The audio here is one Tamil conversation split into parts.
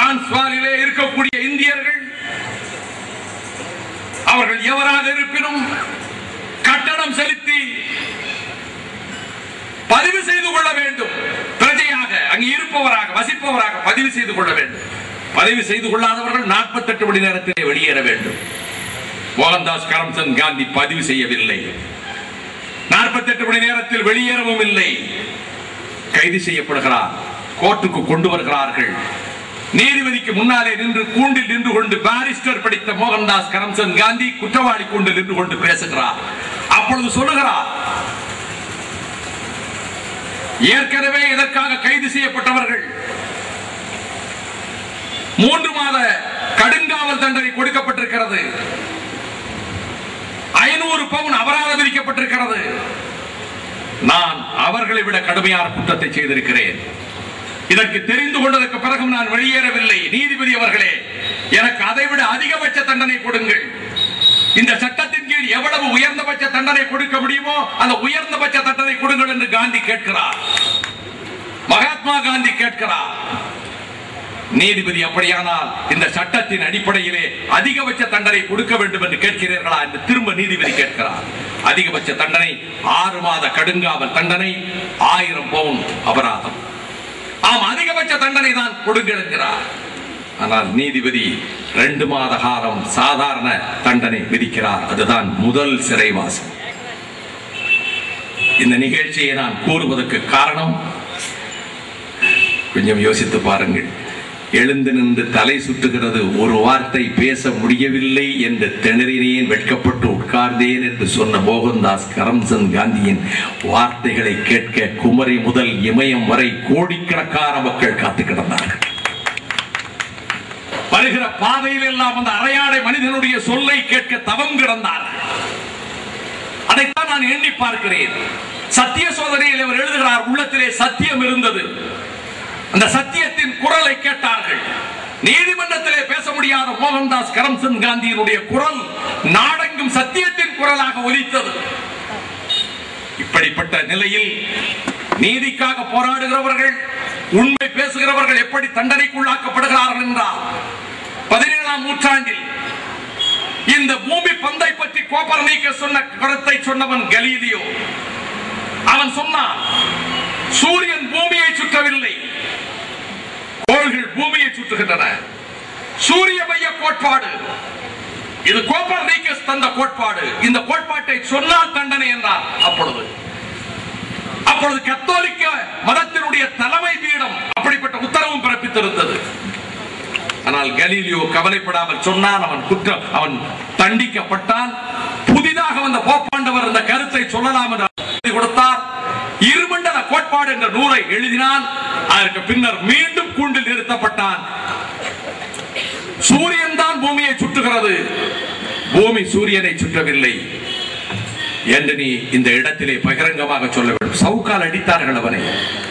டிரான்ஸ்வாலிலே இருக்கக்கூடிய இந்தியர்கள் அவர்கள் எவராக இருப்பினும் கட்டணம் செலுத்தி பதிவு செய்து கொள்ள வேண்டும். பிரஜையாக அங்கு இருப்பவராக வசிப்பவராக பதிவு செய்து கொள்ள வேண்டும். பதிவு செய்து கொள்ளாதவர்கள் 48 மணி நேரத்திலே வெளியேற வேண்டும். மோகன்தாஸ் கரம்சந்த் காந்தி பதிவு செய்யவில்லை. 48 மணி நேரத்தில் வெளியேறவும் இல்லை. கைது செய்யப்படுகிறார். கோர்ட்டுக்கு கொண்டு வருகிறார்கள். நீதிபதிக்கு முன்னாலே நின்று கூண்டில் நின்று கொண்டு பாரிஸ்டர் படித்த மோகன்தாஸ் கரம்சந்த் காந்தி குற்றவாளி கூண்டில் நின்று கொண்டு பேசுகிறார். அப்பொழுது சொல்லுகிறார், ஏற்கனவே இதற்காக கைது செய்யப்பட்டவர்கள் 3 மாத கடுங்காவல் தண்டனை கொடுக்கப்பட்டிருக்கிறது. 500 பவுன் அபராதம் விதிக்கப்பட்டிருக்கிறது. நான் அவர்களை விட கடுமையான குற்றத்தை செய்திருக்கிறேன். இதற்கு தெரிந்து கொண்டதற்கு பிறகு நான் வெளியேறவில்லை. நீதிபதி அவர்களே, எனக்கு அதைவிட அதிகபட்ச தண்டனை கொடுங்கள். இந்த சட்டத்தின் கீழ் எவ்வளவு உயர்ந்தபட்ச தண்டனை கொடுக்க முடியுமோ அந்த உயர்ந்தபட்ச தண்டனை கொடுங்கள் என்று காந்தி கேட்கிறார். மகாத்மா காந்தி கேட்கிறார். நீதிபதி அப்படியானால் இந்த சட்டத்தின் அடிப்படையிலே அதிகபட்ச தண்டனை கொடுக்க வேண்டும் என்று கேட்கிறீர்களா என்று திரும்ப நீதிபதி கேட்கிறார். அதிகபட்ச தண்டனை 6 மாத கடுங்காவல் தண்டனை, 1000 பவுன் அபராதம். ஆம், அதிகபட்ச தண்டனை தான் கொடுங்கள் என்கிறார். ஆனால் நீதிபதி 2 மாத காலம் சாதாரண தண்டனை விதிக்கிறார். அதுதான் முதல் சிறைவாசம். இந்த நிகழ்ச்சியை நான் கூறுவதற்கு காரணம், கொஞ்சம் யோசித்து பாருங்கள். எழுந்து நின்று தலை சுற்றுகிறது, ஒரு வார்த்தை பேச முடியவில்லை என்று திணறினேன், வெட்கப்பட்டு உட்கார்ந்தேன் என்று சொன்ன மோகன்தாஸ் கரம்சந்த் காந்தியின் வார்த்தைகளை கேட்க குமரி முதல் இமயம் வரை கோடிக்கணக்கான மக்கள் காத்து கிடந்தார்கள். வருகிற பாதையில் எல்லாம் அந்த அரையாடை மனிதனுடைய சொல்லை கேட்க தவம் கிடந்தார்கள். அதைத்தான் நான் எண்ணி பார்க்கிறேன். சத்திய சோதனையில் அவர் எழுதுகிறார், உள்ளத்திலே சத்தியம் இருந்தது. அந்த சத்தியத்தின் குரலை கேட்டார்கள். நீதிமன்றத்திலே பேச முடியாத மோகன்தாஸ் கரம்சந்த் காந்தியினுடைய குரல் நாடெங்கும் சத்தியத்தின் குரலாக ஒலித்தது. இப்படிப்பட்ட நிலையில் நீதிக்காக போராடுகிறவர்கள், உண்மை பேசுகிறவர்கள் எப்படி தண்டனைக்குள்ளாக்கப்படுகிறார்கள் என்றால், 17ஆம் நூற்றாண்டில் இந்த பூமி பந்தை பற்றி கோப்பர்னிக்கஸ் சொன்ன கருத்தை சொன்னவன் கலீலியோ. அவன் சொன்னான், சூரியன் பூமியை சுற்றவில்லை, கோள்கள் பூமியை சுற்றுகின்றன. சூரிய மைய கோட்பாடு இது கோப்பர்னிக்கஸ் தந்த கோட்பாடு. இந்த கோட்பாட்டை சொன்னால் தண்டனை என்றார். அப்பொழுது கத்தோலிக்க மதத்தினுடைய தலைமை பீடம் அப்படிப்பட்ட உத்தரவும் பிறப்பித்திருந்தது. ஆனால் கலீலியோ கவலைப்படாமல் சொன்னான். அவன் தண்டிக்கப்பட்டான். புதிதாக வந்த போப்பாண்டவர் இந்த கருத்தை சொல்லலாம் என்று கொடுத்தார். இருமண்டல கோட்பாடு என்ற நூலை எழுதினான். அதற்கு பின்னர் மீண்டும் கூண்டில் நிறுத்தப்பட்டான். சூரியன் தான் பூமியை சுற்றுகிறது, பூமி சூரியனை சுற்றவில்லை என்று நீ இந்த இடத்திலே பகிரங்கமாக சொல்ல வேண்டும். சவுக்கால் அடித்தார்கள், அவனை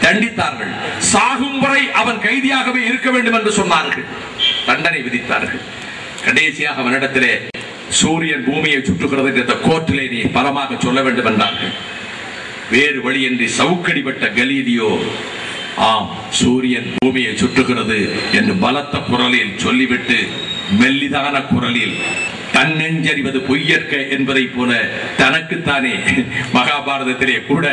தண்டித்தார்கள். சாகும் வரை அவன் கைதியாகவே இருக்க வேண்டும் என்று சொன்னார்கள். தண்டனை விதித்தார்கள். கடைசியாக அவனிடத்திலே சூரியன் பூமியை சுற்றுகிறது என்ற கோர்ட்டிலே நீ பலமாக சொல்ல வேண்டும் என்றார்கள். வேறு வழியின்றி சவுக்கடிப்பட்ட கலீலியோ, ஆம் சூரியன் பூமியை சுற்றுகிறது என்று பலத்த குரலில் சொல்லிவிட்டு மெல்லிதான குரலில் தன்னெஞ்சறிவது பொய்யற்க என்பதை போல தனக்குத்தானே, மகாபாரதத்திலே கூட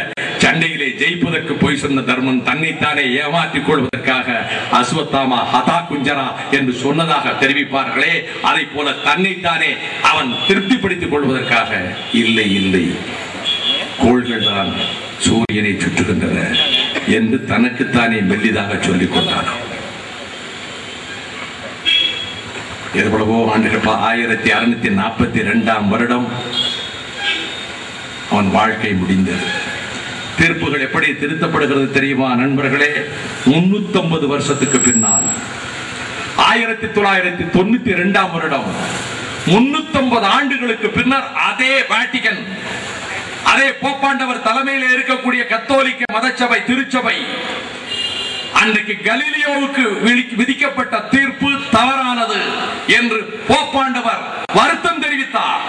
சண்டையிலே ஜெயிப்பதற்கு பொய் சொன்ன தர்மன் தன்னைத்தானே ஏமாற்றிக் கொள்வதற்காக அஸ்வத்தாமா ஹதா குஞ்சரா என்று சொன்னதாக தெரிவிப்பார்களே, அதை போல தன்னைத்தானே அவன் திருப்திப்படுத்திக் கொள்வதற்காக, இல்லை இல்லை கோள்கள் தான் சூரியனை சுற்றுகின்றன என்று தனக்குத்தானே மெல்லிதாக சொல்லிக் கொண்டான். எவ்வளவோ ஆண்டுகள், 1642ஆம் வருடம் அவன் வாழ்க்கை முடிந்தது. தீர்ப்புகள் எப்படி திருத்தப்படுகிறது தெரியுமா நண்பர்களே? 350 வருஷத்துக்கு பின்னால் 1992ஆம் வருடம், 350 ஆண்டுகளுக்கு பின்னர் அதே வாட்டிகன், அதே போப்பாண்டவர் தலைமையில் இருக்கக்கூடிய கத்தோலிக்க மதச்சபை திருச்சபை அன்றைக்கு கலீலியோவுக்கு விதிக்கப்பட்ட தீர்ப்பு தவறானது என்று போப்பாண்டவர் வருத்தம் தெரிவித்தார்.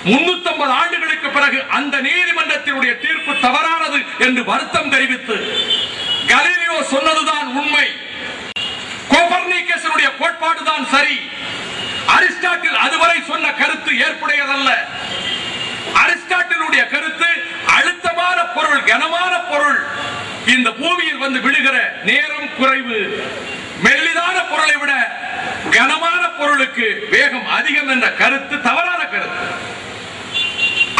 350 ஆண்டுகளுக்கு பிறகு அந்த நீதிமன்றத்தினுடைய தீர்ப்பு தவறானது என்று வருத்தம் தெரிவித்து, கலீலியோ சொன்னதுதான் உண்மை, கோப்பர்னிக்கஸ் தான் சரி. அரிஸ்டாட்டில் அதுவரை சொன்ன கருத்து ஏற்புடையதல்ல. அரிஸ்டாட்டிலுடைய கருத்து அழுத்தமான பொருள், கனமான பொருள் இந்த பூமியில் வந்து விழுகிற நேரம் குறைவு, மெல்லிதான பொருளை விட கனமான பொருளுக்கு வேகம் அதிகம் என்ற கருத்து தவறான கருத்து.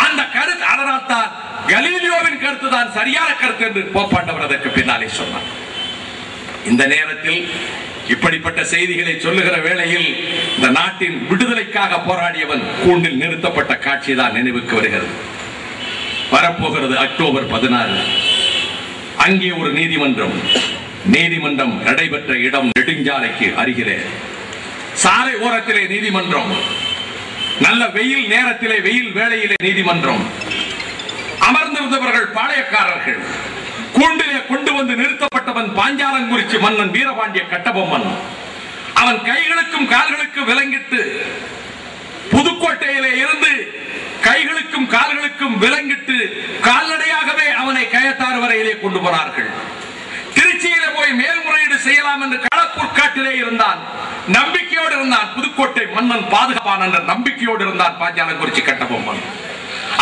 அந்த கருத்து, அதனால் தான் கலீலியோவின் கருத்து தான் சரியான கருத்து என்று போப்பாண்டவர் அதற்கு பின்னாலே சொன்னார். இந்த நேரத்தில் இப்படிப்பட்ட செய்திகளை சொல்லுகிற வேளையில் இந்த நாட்டின் விடுதலைக்காக போராடியவன் கூண்டில் நிறுத்தப்பட்ட காட்சி தான் நினைவுக்கு வருகிறது. வரப்போகிறது அக்டோபர் 16. அங்கே ஒரு நீதிமன்றம் நடைபெற்ற இடம் நெடுஞ்சாலைக்கு அருகிலே, சாலை ஓரத்திலே நீதிமன்றம், நல்ல வெயில் நேரத்திலே, வெயில் வேளையிலே நீதிமன்றம். அமர்ந்திருந்தவர்கள் பாளையக்காரர்கள். கூண்டிலே கொண்டு வந்து நிறுத்தப்பட்டவன் பாஞ்சாலங்குறிச்சி மன்னன் வீரபாண்டிய கட்டபொம்மன். அவன் கைகளுக்கும் கால்களுக்கும் விலங்கிட்டு புதுக்கோட்டையிலே இருந்து கைகளுக்கும் கால்களுக்கும் விலங்கிட்டு கால்நடையாகவே அவனை கயத்தாறு வரையிலே கொண்டு போனார்கள். திருச்சியிலே போய் மேல்முறையீடு செய்யலாம் என்று களப்பூர்காட்டிலே இருந்தான், நம்பிக்கையோடு இருந்தான். புதுக்கோட்டை மன்னன் பாதுகாப்பான் என்ற நம்பிக்கையோடு இருந்தான் பாஞ்சாலங்குறிச்சி கட்டபொம்மன்.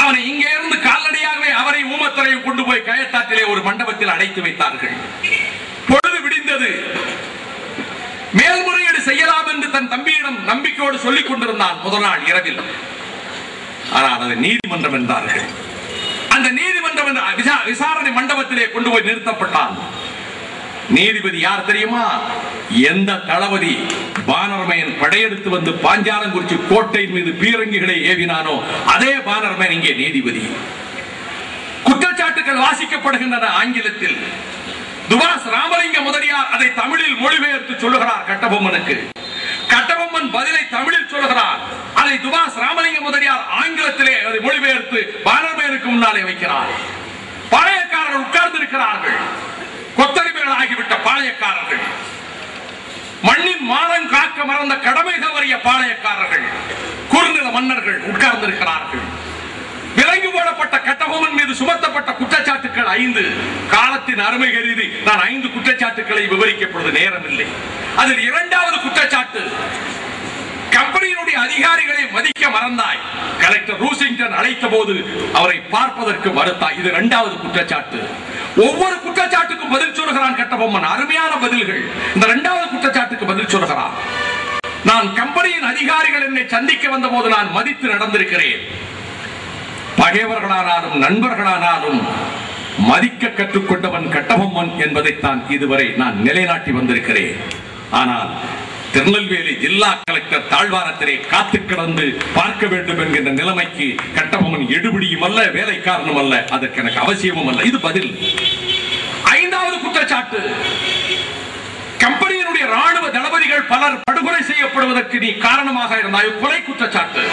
அவனை இங்கே இருந்து கால்நடையாகவே அவரை ஊமத்துறையை கொண்டு போய் கயத்தாற்றிலே ஒரு மண்டபத்தில் அடைத்து வைத்தார்கள். பொழுது விடிந்தது. மேல்முறையீடு செய்யலாம் என்று தன் தம்பியிடம் நம்பிக்கையோடு சொல்லிக் கொண்டிருந்தான் முதல் நாள் இரவில். ஆனால் அது நீதிமன்றம் என்றார்கள். அந்த நீதிமன்றம் விசாரணை மண்டபத்திலே கொண்டு போய் நிறுத்தப்பட்டான். நீதிபதி யார் தெரியுமா? எந்த தளபதி வானர்மயன் படையெடுத்து வந்து பாஞ்சாலங்குறிச்சி கோட்டையின் மீது பீரங்கிகளை ஏவினானோ அதே வானர்மயன் இங்கே நீதிபதி. குற்றச்சாட்டுகள் வாசிக்கப்படுகின்றன ஆங்கிலத்தில். துவாஸ் ராமலிங்க முதலியார் அதை தமிழில் மொழிபெயர்த்து சொல்லுகிறார் கட்டபொம்மனுக்கு. கட்டபொம்மன் பதிலை தமிழில் சொல்லுகிறார். அதை துவாஸ் ராமலிங்க முதலியார் ஆங்கிலத்திலே அதை மொழிபெயர்த்து வானர்மயனுக்கு முன்னாலே வைக்கிறார். பாளையக்காரர்கள் உட்கார்ந்து இருக்கிறார்கள். கொத்தடிமைகள் ஆகிவிட்ட பாளையக்காரர்கள், மண்ணின் மானம் காக்க மறந்த கடமை தவறிய பாளையக்காரர்கள், குறுநில மன்னர்கள் உட்கார்ந்திருக்கிறார்கள். விலங்கு போடப்பட்ட கட்டபொம்மன் மீது சுமத்தப்பட்ட குற்றச்சாட்டுகள் 5. காலத்தின் அருமை கருதி நான் 5 குற்றச்சாட்டுகளை விவரிக்கப்படுவது நேரம் இல்லை. அதில் 2வது குற்றச்சாட்டு, கம்பெனியினுடைய அதிகாரிகளை மதிக்க மறந்தாய். கலெக்டர் ரூசிங்டன் அழைத்த போது அவரை பார்ப்பதற்கு மறுத்தாய். இது 2வது குற்றச்சாட்டு. ஒவ்வொரு குற்றச்சாட்டுக்கும் பதில் சொல்லுகிறான் கட்டபொம்மன். அருமையான பதில்கள். இந்த 2வது குற்றச்சாட்டுக்கு பதில் சொல்லுகிறான். நான் கம்பெனியின் அதிகாரிகள் என்னை சந்திக்க வந்த போது நான் மதித்து நடந்திருக்கிறேன். பகைவர்களானாலும் நண்பர்களானாலும் மதிக்க கற்றுக்கொண்டவன் கட்டபொம்மன் என்பதைத்தான் இதுவரை நான் நிலைநாட்டி வந்திருக்கிறேன். ஆனால் திருநெல்வேலி ஜில்லா கலெக்டர் தாழ்வாரத்திலே காத்து கிடந்து பார்க்க வேண்டும் என்கின்ற நிலைமைக்கு கட்டபொம்மன் எடுபிடியும் அல்ல, வேலைக்காரனும் அல்ல, அதற்கு எனக்கு அவசியமும் அல்ல. இது பதில். 5வது குற்றச்சாட்டு, கம்பெனியினுடைய ராணுவ தளபதிகள் பலர் படுகொலை செய்யப்படுவதற்கு நீ காரணமாக இருந்தாய். கொலை குற்றச்சாட்டு.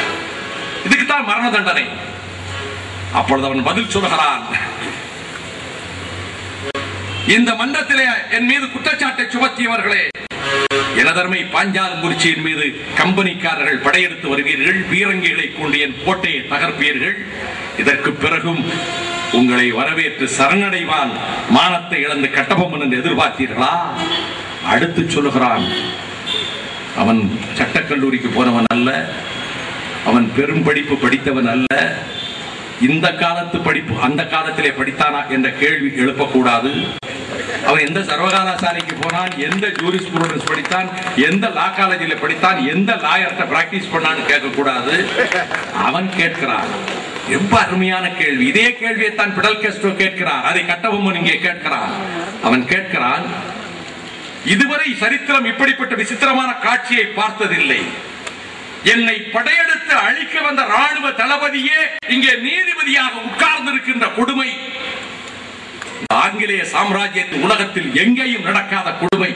இதுக்குத்தான் மரண தண்டனை. அப்பொழுது அவன் பதில் சொல்கிறான், இந்த மன்றத்திலே என் மீது குற்றச்சாட்டை சுமத்தியவர்களே, எனதர்மை பாஞ்சாலங்குறிச்சியின் மீது கம்பெனிக்காரர்கள் படையெடுத்து வருவீர்கள், பீரங்கிகளை கொண்டு என் கோட்டையை தகர்ப்பீர்கள். இதற்கு பிறகும் உங்களை வரவேற்று சரணடைவான் மானத்தை இழந்து கட்டபொம்மன் என்று எதிர்பார்த்தீர்களா? அடுத்து சொல்லுகிறான், அவன் சட்டக்கல்லூரிக்கு போனவன் அல்ல, அவன் பெரும் படிப்பு படித்தவன் அல்ல. இந்த காலத்து படிப்பு அந்த காலத்திலே படித்தானா என்ற கேள்வி எழுப்பக்கூடாது. அவன் எந்த சர்வகலாசாலைக்கு போனான், எந்த ஜூரிஸ்ப்ரூடன்ஸ் படித்தான், எந்த லா காலேஜில் படித்தான், எந்த லாயர்ட்ட பிராக்டிஸ் பண்ணான்னு கேட்கக்கூடாது. அவன் கேட்கிறான். ரொம்ப அருமையான கேள்வி. இதே கேள்வியை தான் பிடல் காஸ்ட்ரோ கேட்கிறார். அதை கட்டபொம்மன் இங்கே கேட்கிறான். அவன் கேட்கிறான், இதுவரை சரித்திரம் இப்படிப்பட்ட விசித்திரமான காட்சியை பார்த்ததில்லை. என்னை படையெடுத்து அழிக்க வந்த ராணுவ தளபதியே இங்கே நீதிபதியாக உட்கார்ந்திருக்கின்ற கொடுமை ஆங்கிலேய சாம்ராஜ்யத்தின் உலகத்தில் எங்கேயும் நடக்காத கொடுமை.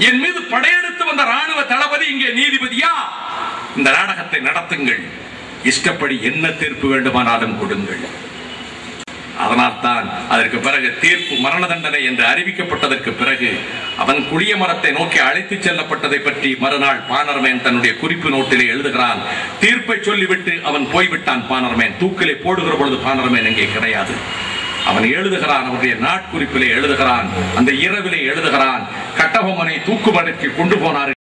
என் மீது படையெடுத்து வந்த ராணுவ தளபதி இங்கே நீதிபதியா? இந்த நாடகத்தை நடத்துங்கள், இஷ்டப்படி என்ன தீர்ப்பு வேண்டுமானாலும் கொடுங்கள். அதனால் தான் அதற்கு பிறகு தீர்ப்பு மரண தண்டனை என்று அறிவிக்கப்பட்டதற்கு பிறகு அவன் குளிய மரத்தை நோக்கி அழைத்துச் செல்லப்பட்டதை பற்றி மறுநாள் பானர்மேன் தன்னுடைய குறிப்பு நோட்டிலே எழுதுகிறான். தீர்ப்பை சொல்லிவிட்டு அவன் போய்விட்டான். பானர்மேன் தூக்கிலே போடுகிற பொழுது பானர்மேன் அங்கே கிடையாது. அவன் எழுதுகிறான், அவருடைய நாட்குறிப்பிலே எழுதுகிறான், அந்த இரவிலே எழுதுகிறான், கட்டபொம்மனை தூக்குமலைக்கு கொண்டு போனார்.